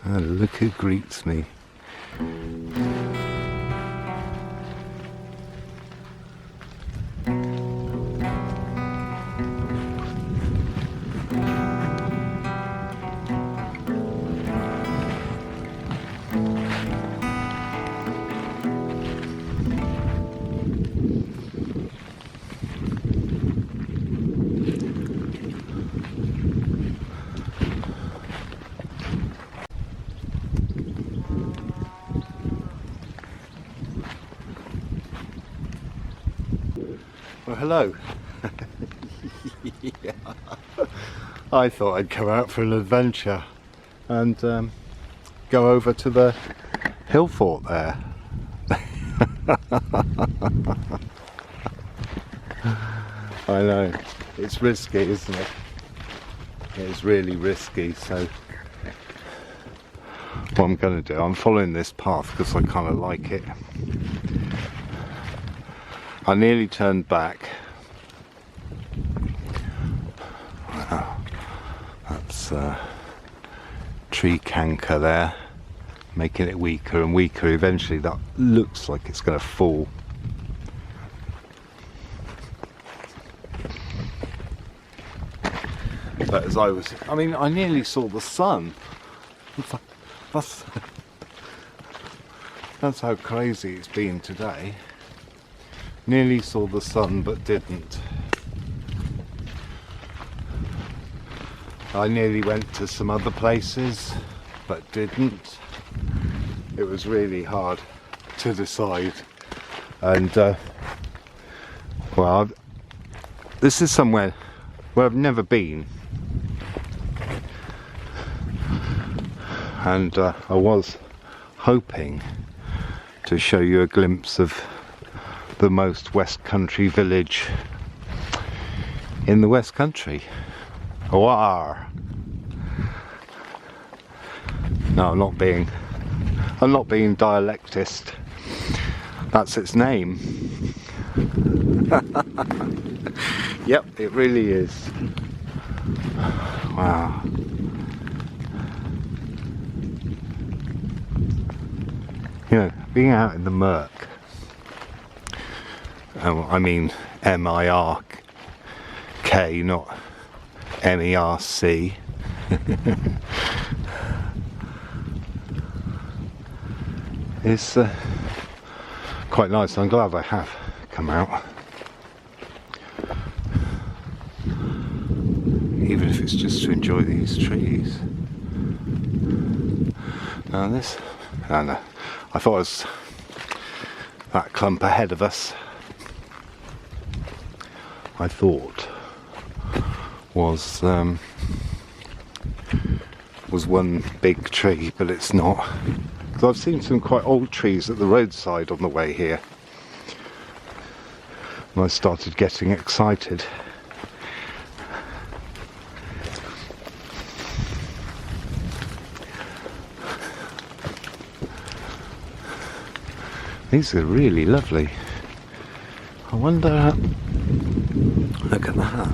And look who greets me. Well, hello. Yeah. I thought I'd come out for an adventure and go over to the hill fort there. I know, it's risky, isn't it? It's really risky, so what I'm going to do, I'm following this path because I kind of like it. I nearly turned back. Wow, that's tree canker there, making it weaker and weaker. Eventually that looks like it's going to fall. But as I nearly saw the sun. That's how crazy it's been today. Nearly saw the sun but didn't. I nearly went to some other places but didn't. It was really hard to decide. And well, this is somewhere where I've never been. And I was hoping to show you a glimpse of the most West Country village in the West Country. War. No, I'm not being dialectist. That's its name. Yep, it really is. Wow. You know, being out in the murk. I mean M-I-R-K, not M-E-R-C. It's quite nice. I'm glad I have come out. Even if it's just to enjoy these trees. Now this, I don't know. I thought it was that clump ahead of us. I thought was one big tree, but it's not. Because I've seen some quite old trees at the roadside on the way here, and I started getting excited. These are really lovely. I wonder. Look at that.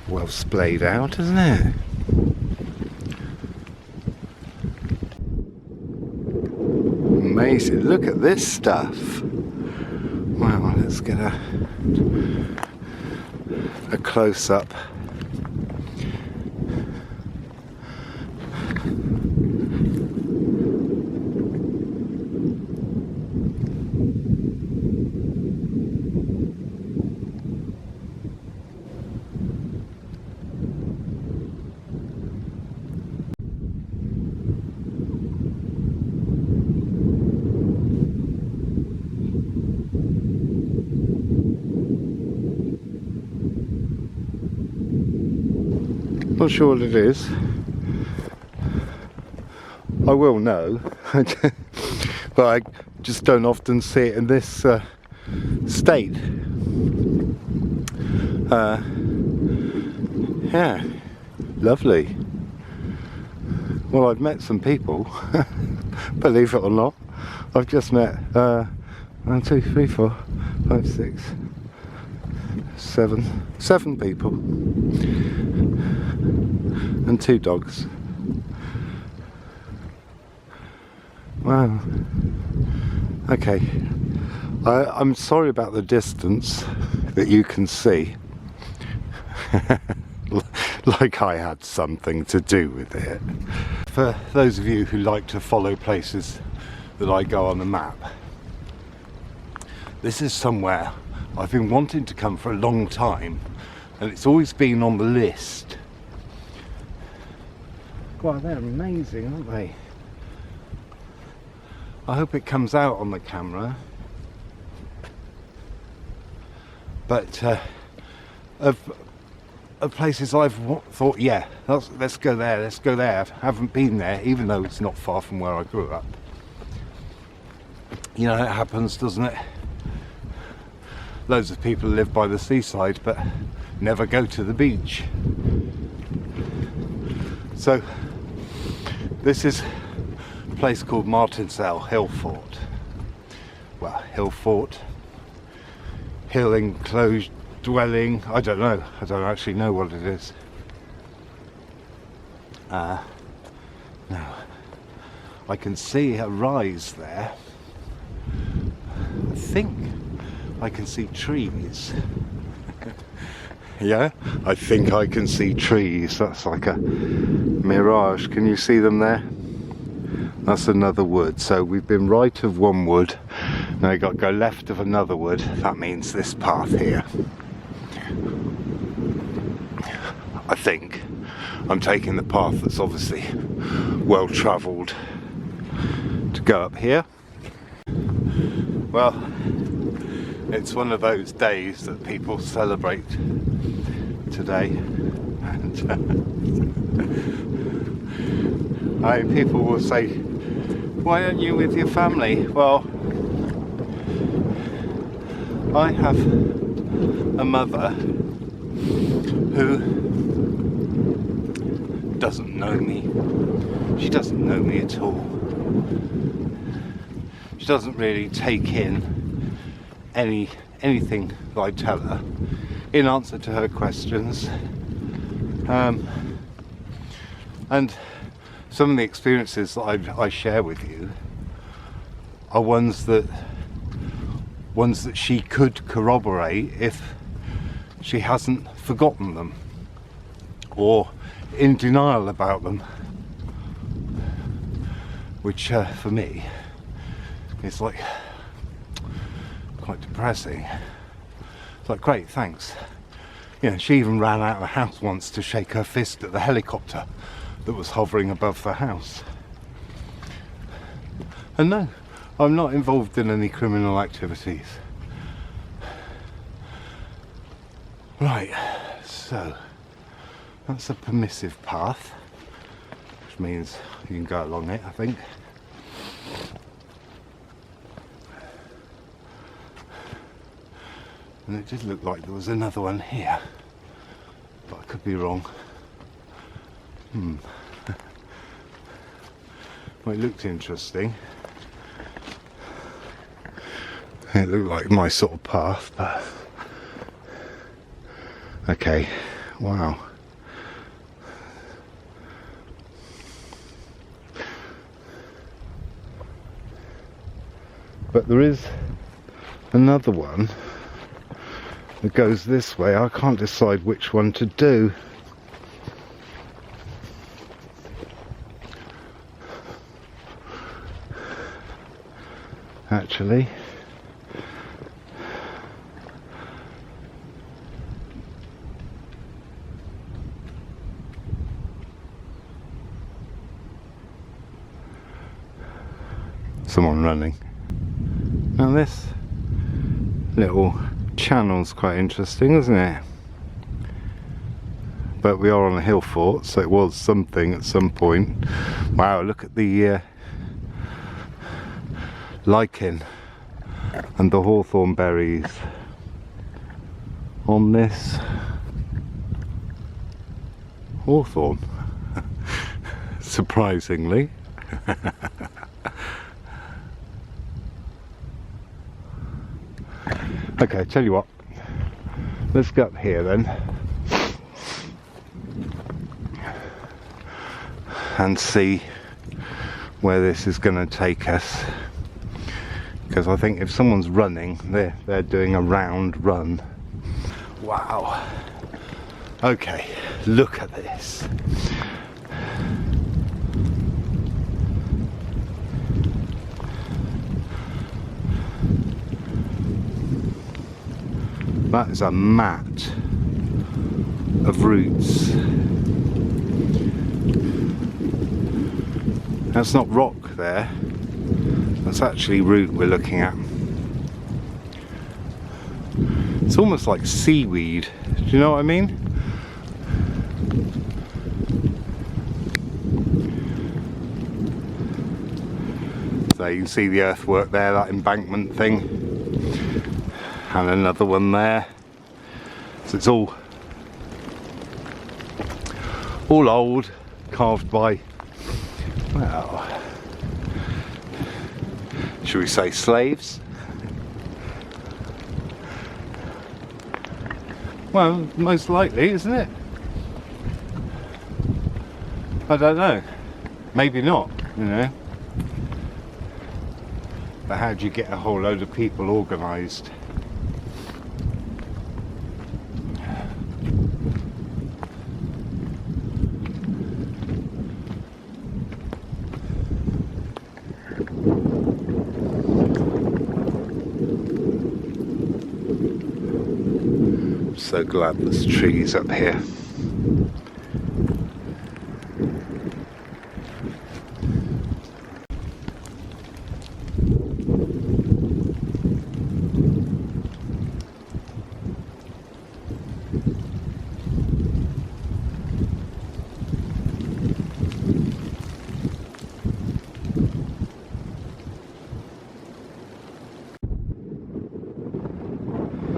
Well splayed out, isn't it? Amazing, look at this stuff. Wow, let's get a a close-up. Not sure what it is. I will know, but I just don't often see it in this state. Yeah, lovely. Well, I've met some people, believe it or not. I've just met 1, 2, 3, 4, 5, 6, 7 people. And 2 dogs. Wow. Okay. I'm sorry about the distance that you can see. Like I had something to do with it. For those of you who like to follow places that I go on the map, this is somewhere I've been wanting to come for a long time, and it's always been on the list. Wow, they're amazing, aren't they? I hope it comes out on the camera. But of places I've thought, yeah, let's go there, let's go there. I haven't been there, even though it's not far from where I grew up. You know, it happens, doesn't it? Loads of people live by the seaside, but never go to the beach. So, this is a place called Martenslade, Hill Fort. Well, Hill Fort, hill enclosed dwelling, I don't know, I don't actually know what it is. No, I can see a rise there. I think I can see trees. Yeah, I think I can see trees. That's like a mirage. Can you see them there? That's another wood. So we've been right of one wood. Now you've got to go left of another wood. That means this path here. I think I'm taking the path that's obviously well travelled to go up here. Well, it's one of those days that people celebrate today, and people will say, why aren't you with your family? Well, I have a mother who doesn't know me. She doesn't know me at all. She doesn't really take in anything that I tell her in answer to her questions. And some of the experiences that I share with you are ones that she could corroborate if she hasn't forgotten them or in denial about them, which for me is like quite depressing. It's like, great, thanks. You know, she even ran out of the house once to shake her fist at the helicopter that was hovering above the house. And no, I'm not involved in any criminal activities. Right, so that's a permissive path, which means you can go along it, I think. And it did look like there was another one here, but I could be wrong. Well, it looked interesting. It looked like my sort of path, but okay, wow. But there is another one that goes this way. I can't decide which one to do. Actually, someone running. Now this little channel's quite interesting, isn't it? But we are on a hill fort, so it was something at some point. Wow, look at the lichen and the hawthorn berries on this hawthorn. Surprisingly. Okay, tell you what, let's go up here then and see where this is going to take us, because I think if someone's running, they're doing a round run. Wow. Okay, look at this. That is a mat of roots. That's not rock there. That's actually root we're looking at. It's almost like seaweed. Do you know what I mean? So you can see the earthwork there, that embankment thing. And another one there. So it's all old, carved by, well, should we say slaves? Well, most likely, isn't it? I don't know. Maybe not, you know. But how do you get a whole load of people organised? So glad there's trees up here.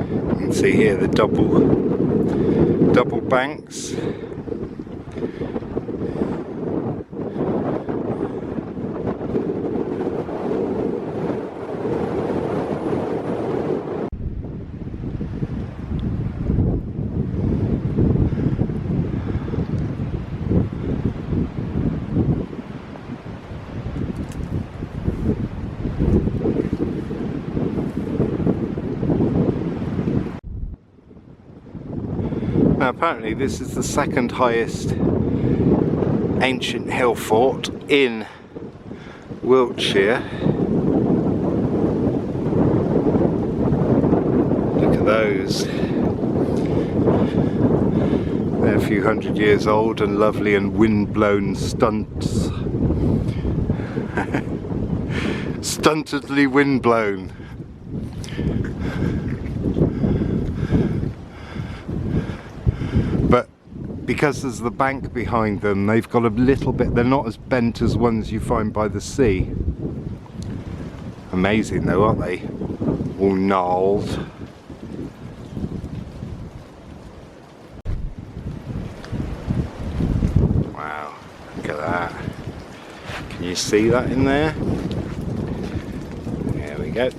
You can see here the double banks. Now apparently this is the second highest ancient hill fort in Wiltshire. Look at those. They're a few hundred years old and lovely and wind-blown stunts. Stuntedly wind-blown. But because there's the bank behind them, they've got a little bit, they're not as bent as ones you find by the sea. Amazing though, aren't they? All gnarled. Wow, look at that. Can you see that in there? There we go.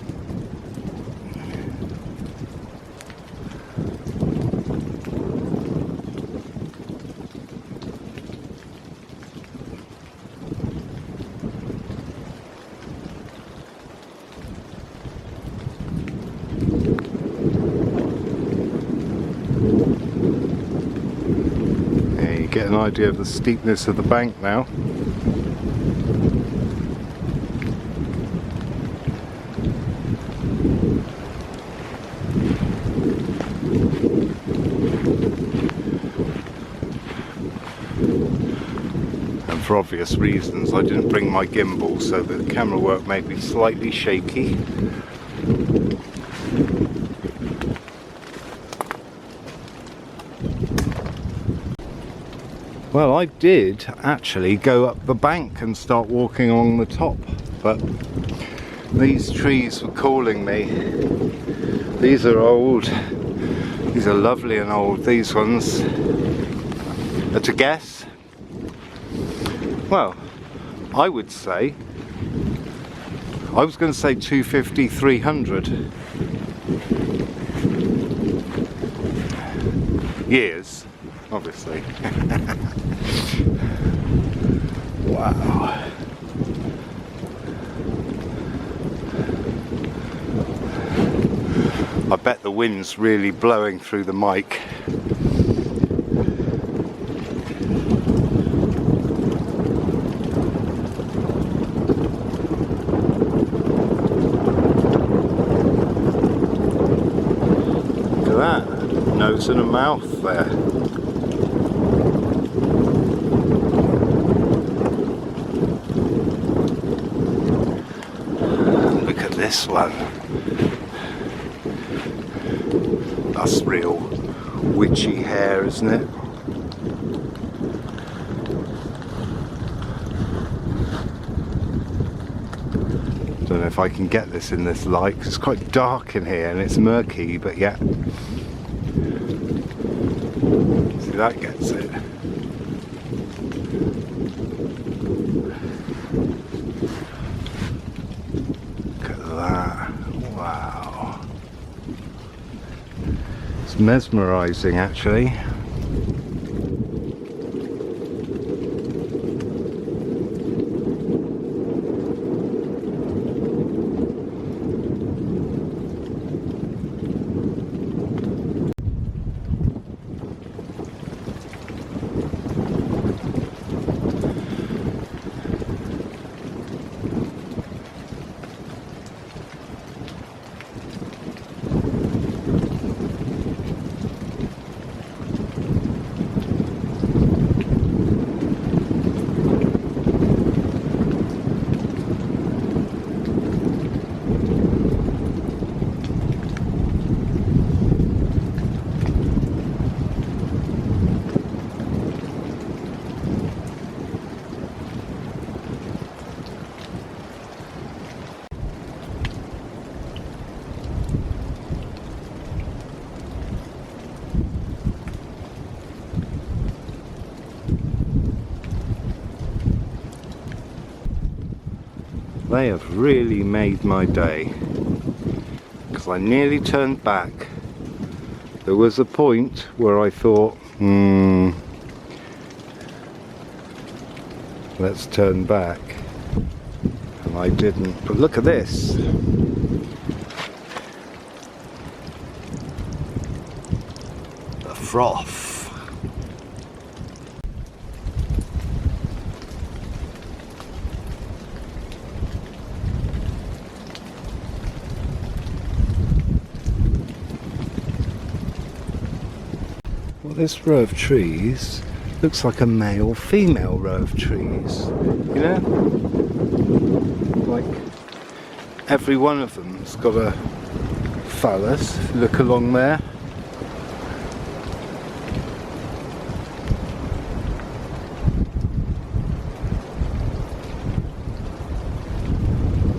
get an idea of the steepness of the bank now. And for obvious reasons I didn't bring my gimbal, so the camera work may be slightly shaky. Well, I did actually go up the bank and start walking along the top, but these trees were calling me. These are old. These are lovely and old. These ones are to guess. Well, I would say, I was going to say 250, 300 years, obviously. Wow. I bet the wind's really blowing through the mic. Look at that, nose and a mouth there. Look at this one. That's real witchy hair, isn't it? Don't know if I can get this in this light, 'cause it's quite dark in here and it's murky, but yeah. See, that gets it. Look at that. Wow. It's mesmerising, actually. They have really made my day, because I nearly turned back. There was a point where I thought, let's turn back, and I didn't. But look at this. The froth. Well, this row of trees looks like a male-female row of trees, you know? Like, every one of them's got a phallus. Look along there.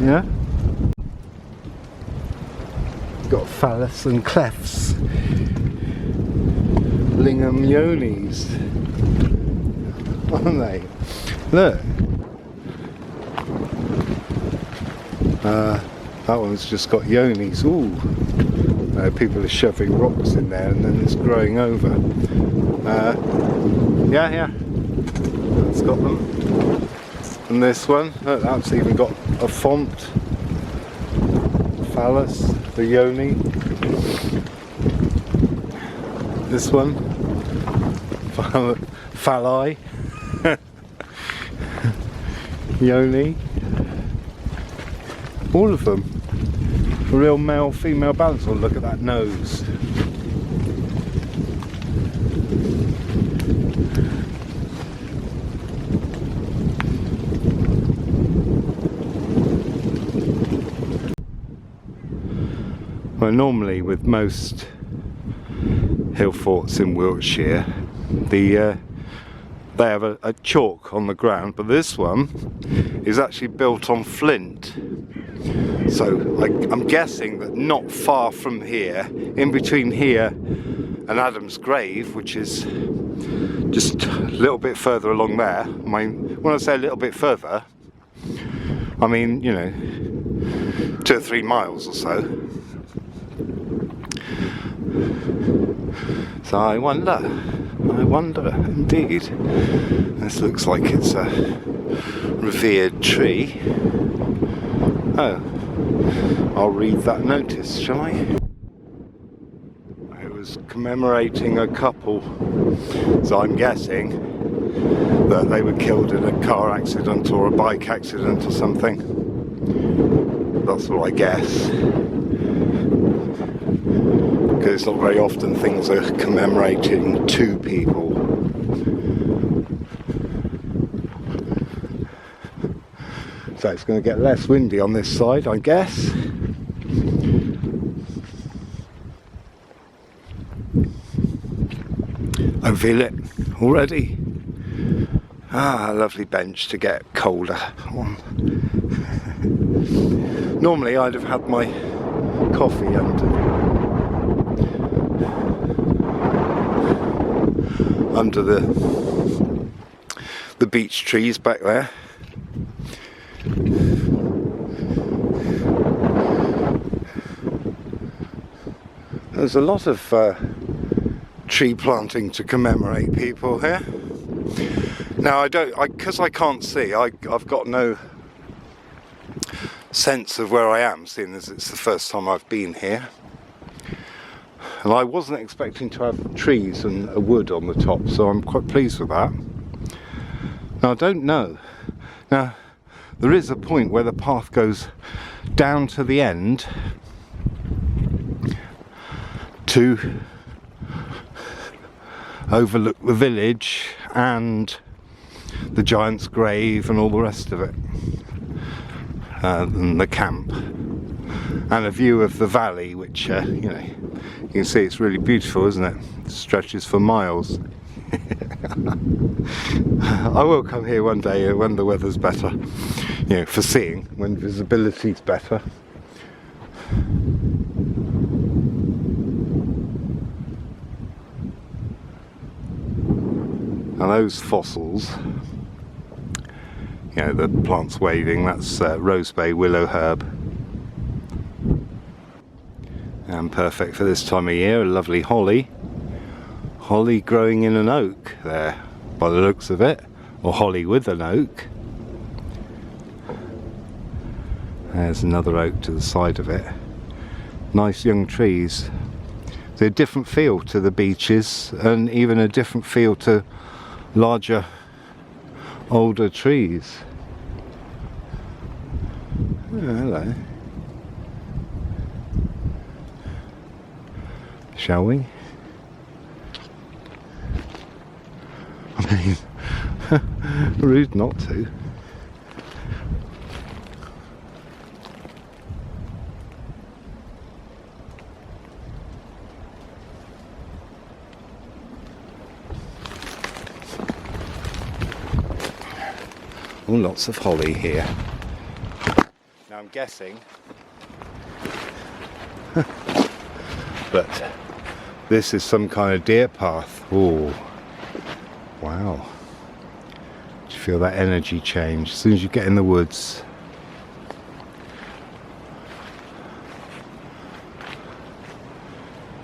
Yeah? Got phallus and clefts. Lingam yonis, aren't they? Look. That one's just got yonis. Ooh. People are shoving rocks in there and then it's growing over. Yeah. It's got them. And this one, look, that's even got a font. Phallus, the yoni. This one, Phalli, Yoni, all of them. A real male-female balance. Oh, look at that nose. Well, normally with most hill forts in Wiltshire, they have a chalk on the ground, but this one is actually built on flint. So I'm guessing that not far from here, in between here and Adam's grave, which is just a little bit further along there. I mean, when I say a little bit further, I mean, you know, 2 or 3 miles or so. So I wonder indeed. This looks like it's a revered tree. Oh, I'll read that notice, shall I? It was commemorating a couple, so I'm guessing that they were killed in a car accident or a bike accident or something. That's what I guess. Because it's not very often things are commemorating 2 people. So it's going to get less windy on this side, I guess. I feel it already. Ah, a lovely bench to get colder on. Normally I'd have had my coffee under the beech trees back there. There's a lot of tree planting to commemorate people here. Now because I can't see, I've got no sense of where I am, seeing as it's the first time I've been here. And I wasn't expecting to have trees and a wood on the top, so I'm quite pleased with that. Now I don't know. Now there is a point where the path goes down to the end to overlook the village and the giant's grave and all the rest of it, and the camp, and a view of the valley, which you know, you can see it's really beautiful, isn't it? It stretches for miles. I will come here one day when the weather's better, you know, for seeing, when visibility's better. And those fossils, you know, the plants waving, that's rosebay willow herb. And perfect for this time of year, a lovely holly. Holly growing in an oak there, by the looks of it, or holly with an oak. There's another oak to the side of it. Nice young trees. They're a different feel to the beeches, and even a different feel to larger, older trees. Oh, hello. Shall we? I mean, rude not to. Oh, lots of holly here. Now I'm guessing but this is some kind of deer path. Oh, wow. Do you feel that energy change as soon as you get in the woods?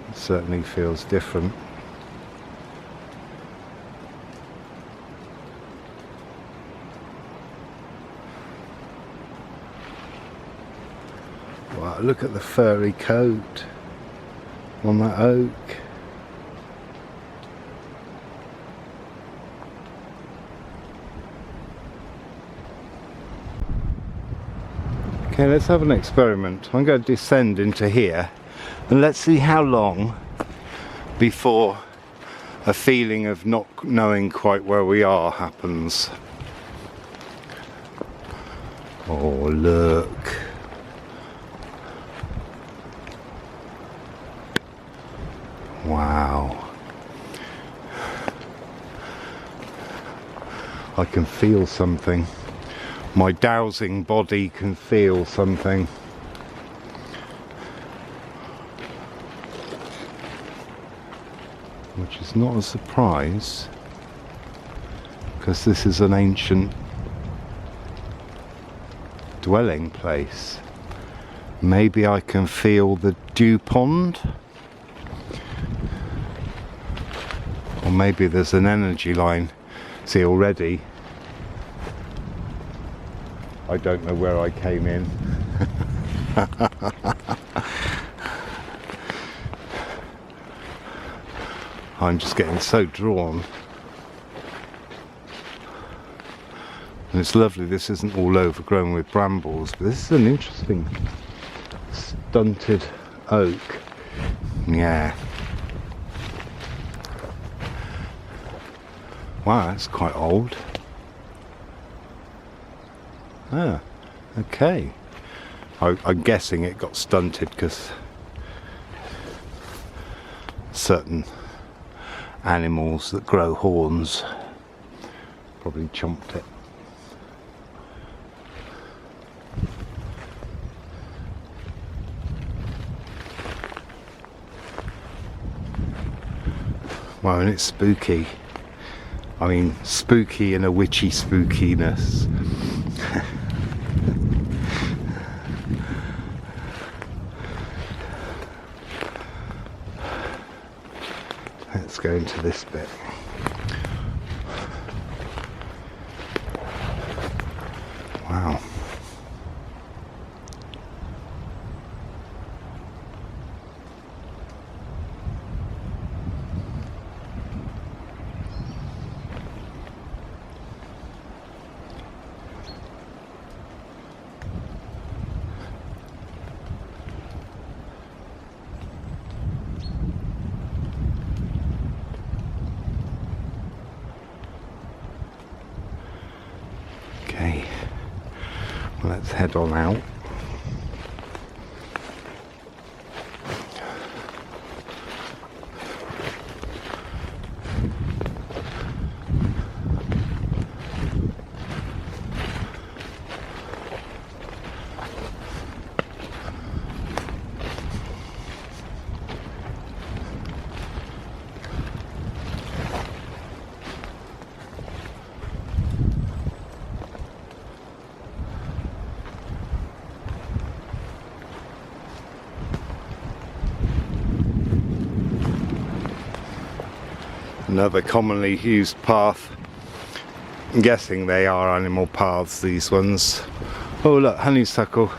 It certainly feels different. Wow, look at the furry coat on that oak. Okay, let's have an experiment. I'm going to descend into here and let's see how long before a feeling of not knowing quite where we are happens. Oh, look. Wow. I can feel something. My dowsing body can feel something. Which is not a surprise, because this is an ancient dwelling place. Maybe I can feel the dew pond, or maybe there's an energy line. See, already I don't know where I came in. I'm just getting so drawn. And it's lovely, this isn't all overgrown with brambles, but this is an interesting stunted oak. Yeah. Wow, that's quite old. Ah, okay. I'm guessing it got stunted because certain animals that grow horns probably chomped it. Wow, and it's spooky. I mean, spooky in a witchy spookiness. Let's go into this bit. Wow. Okay, well, let's head on out. Another commonly used path. I'm guessing they are animal paths, these ones. Oh look, honeysuckle.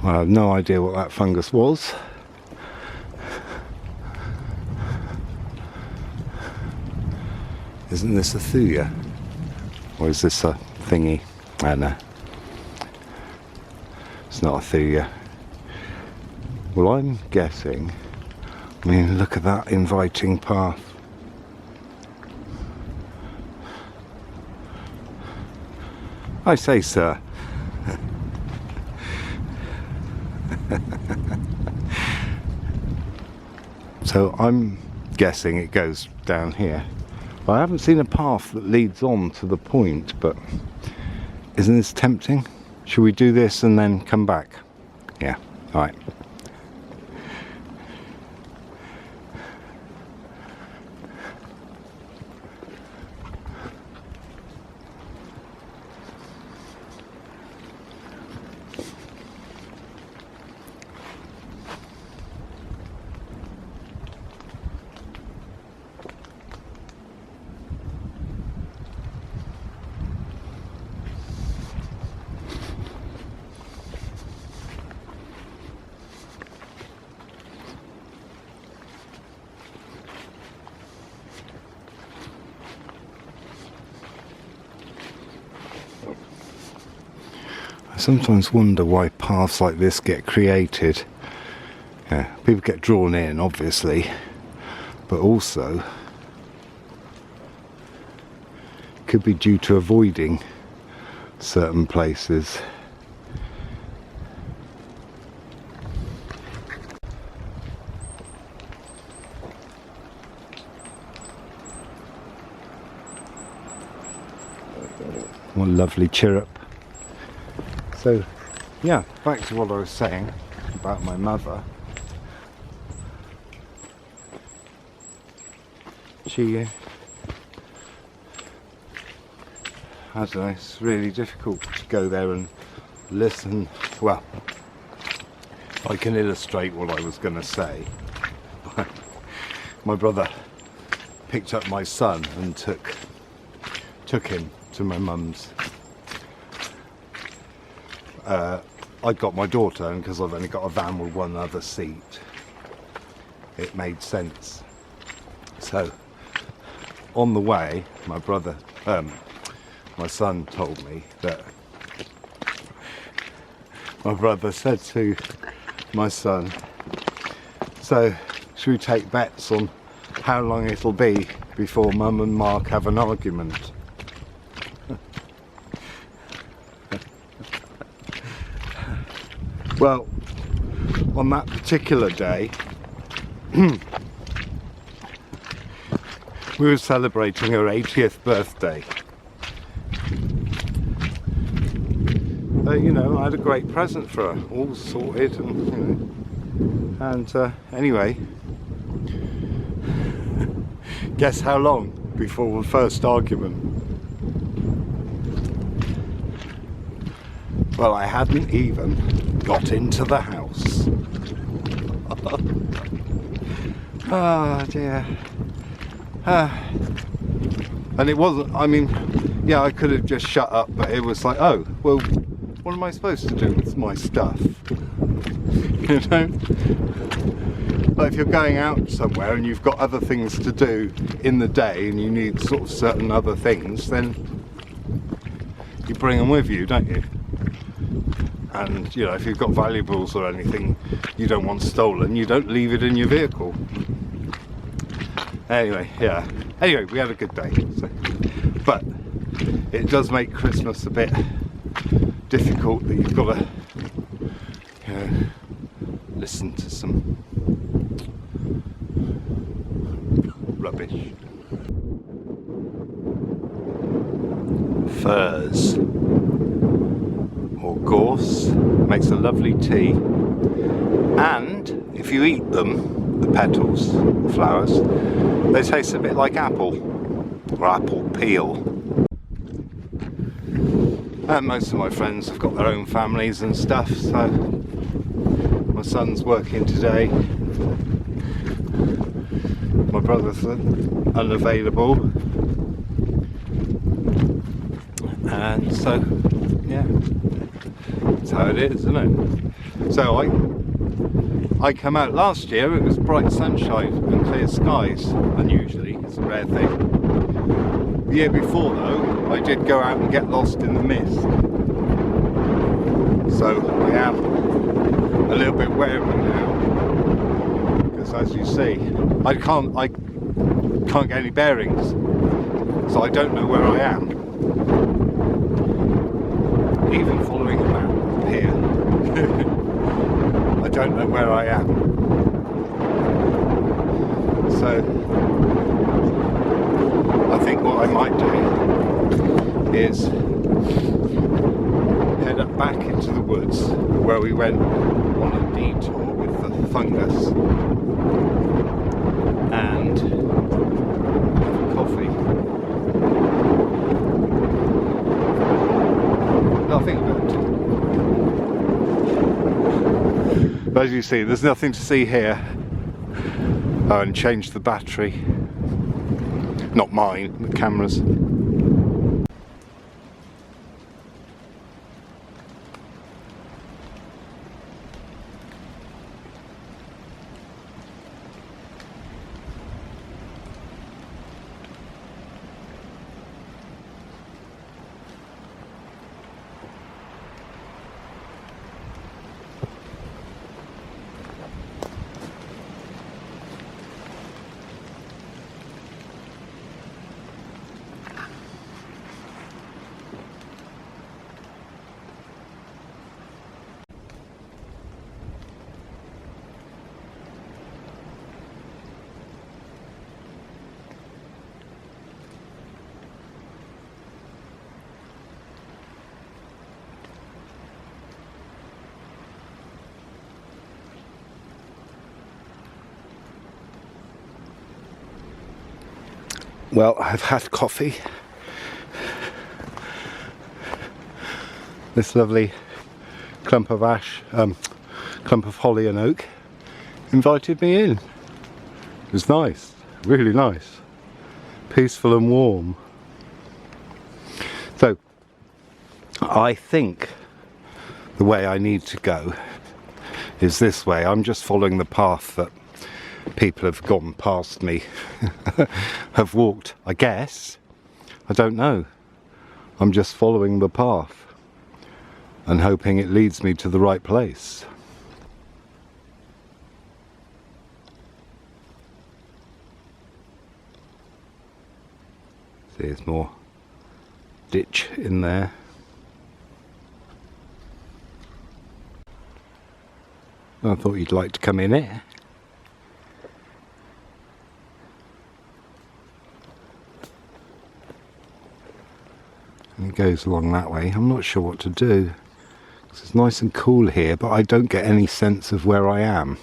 Well, I have no idea what that fungus was. Isn't this a thuya? Or is this a thingy? I don't know. It's not a thuya. Well, I'm guessing, I mean, look at that inviting path. I say, sir. So I'm guessing it goes down here. I haven't seen a path that leads on to the point, but isn't this tempting? Should we do this and then come back? Yeah, alright. I sometimes wonder why paths like this get created. Yeah, people get drawn in, obviously, but also could be due to avoiding certain places. What a lovely chirrup. So, yeah, back to what I was saying about my mother. She, I don't know, it's really difficult to go there and listen. Well, I can illustrate what I was going to say. My brother picked up my son and took him to my mum's. I got my daughter, and because I've only got a van with one other seat, it made sense. So, on the way, my son told me that my brother said to my son, so should we take bets on how long it'll be before Mum and Mark have an argument? Well, on that particular day, we were celebrating her 80th birthday. You know, I had a great present for her, all sorted, and you know. And anyway, guess how long before the first argument? Well, I hadn't even got into the house. Oh dear. And it wasn't, I mean, yeah, I could have just shut up, but it was like, oh, well, what am I supposed to do with my stuff? You know? Like if you're going out somewhere and you've got other things to do in the day and you need sort of certain other things, then you bring them with you, don't you? And you know, if you've got valuables or anything you don't want stolen, you don't leave it in your vehicle. Anyway, yeah. Anyway, we had a good day. So. But it does make Christmas a bit difficult that you've got to, you know, listen to some rubbish. Furs or gorse makes a lovely tea, and if you eat them, the petals, the flowers, they taste a bit like apple or apple peel. And most of my friends have got their own families and stuff, so my son's working today, my brother's unavailable, and so yeah, that's how it is, isn't it? So I come out last year, it was bright sunshine and clear skies, unusually, it's a rare thing. The year before though, I did go out and get lost in the mist. So I am a little bit wary now, because as you see, I can't get any bearings, so I don't know where I am. Even following a map here, I don't know where I am. So I think what I might do is head up back into the woods where we went on a detour with the fungus and have coffee. Nothing about it. But as you see, there's nothing to see here. Oh, and change the battery. Not mine, the camera's. Well, I've had coffee. This lovely clump of clump of holly and oak invited me in. It was nice, really nice, peaceful and warm. So, I think the way I need to go is this way. I'm just following the path that people have gone past me, have walked, I guess. I don't know. I'm just following the path and hoping it leads me to the right place. See, there's more ditch in there. I thought you'd like to come in here. And it goes along that way. I'm not sure what to do. It's nice and cool here, but I don't get any sense of where I am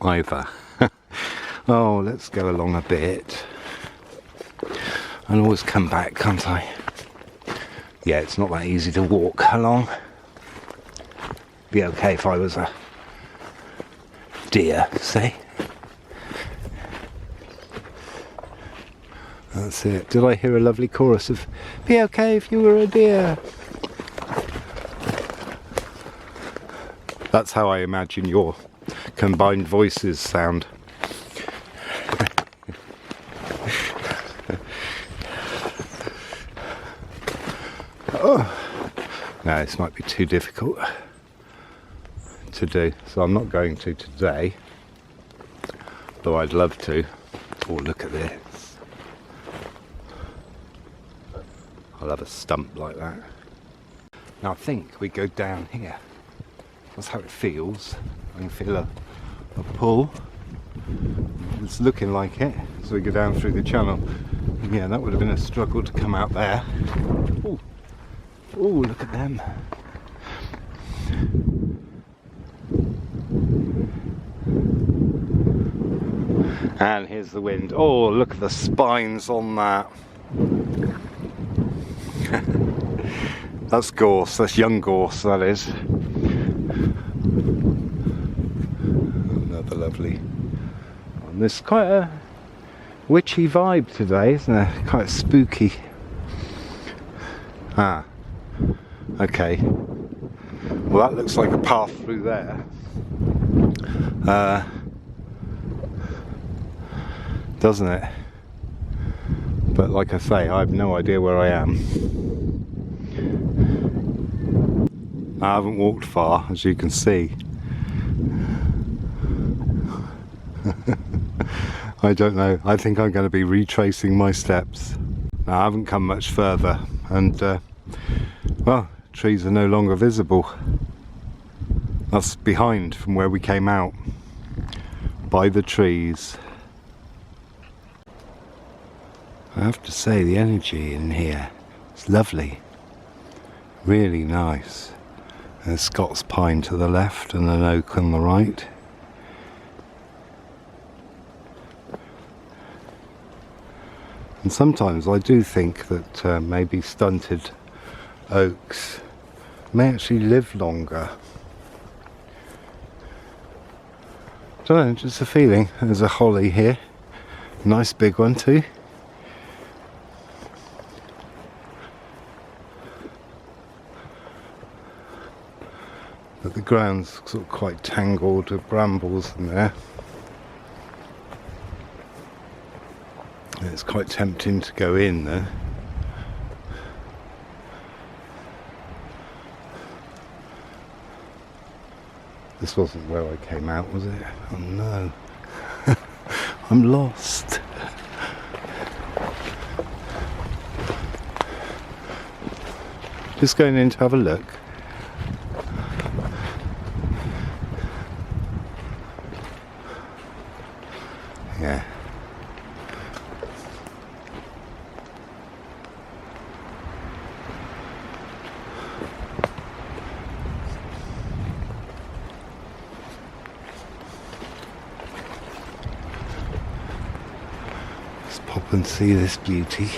either. Oh, let's go along a bit. I'll always come back, can't I? Yeah, it's not that easy to walk along. Be okay if I was a deer, say. That's it. Did I hear a lovely chorus of "Be okay if you were a deer"? That's how I imagine your combined voices sound. Oh, no, this might be too difficult to do, so I'm not going to today, though I'd love to. Oh, look at this. I love a stump like that. Now I think we go down here. That's how it feels. I can feel a pull. It's looking like it. So we go down through the channel. Yeah, that would have been a struggle to come out there. Oh, look at them. And here's the wind. Oh, look at the spines on that. That's gorse, that's young gorse, that is. Another lovely one. There's quite a witchy vibe today, isn't there? Quite spooky. Ah, okay. Well, that looks like a path through there. Doesn't it? But like I say, I have no idea where I am. I haven't walked far, as you can see. I don't know. I think I'm going to be retracing my steps. Now, I haven't come much further, and well, trees are no longer visible. That's behind from where we came out, by the trees. I have to say, the energy in here is lovely, really nice. There's Scots pine to the left and an oak on the right. And sometimes I do think that maybe stunted oaks may actually live longer. Don't know, just a feeling. There's a holly here, nice big one too. But the ground's sort of quite tangled with brambles in there. It's quite tempting to go in there. This wasn't where I came out, was it? Oh no. I'm lost. Just going in to have a look. Yeah. Let's pop and see this beauty.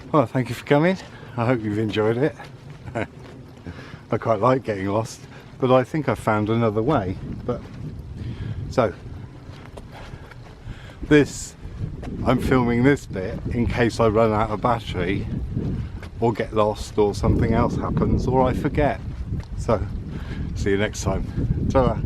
Well, thank you for coming. I hope you've enjoyed it. I quite like getting lost, but I think I found another way. But so I'm filming this bit in case I run out of battery or get lost or something else happens or I forget. So see you next time. Ta-ra.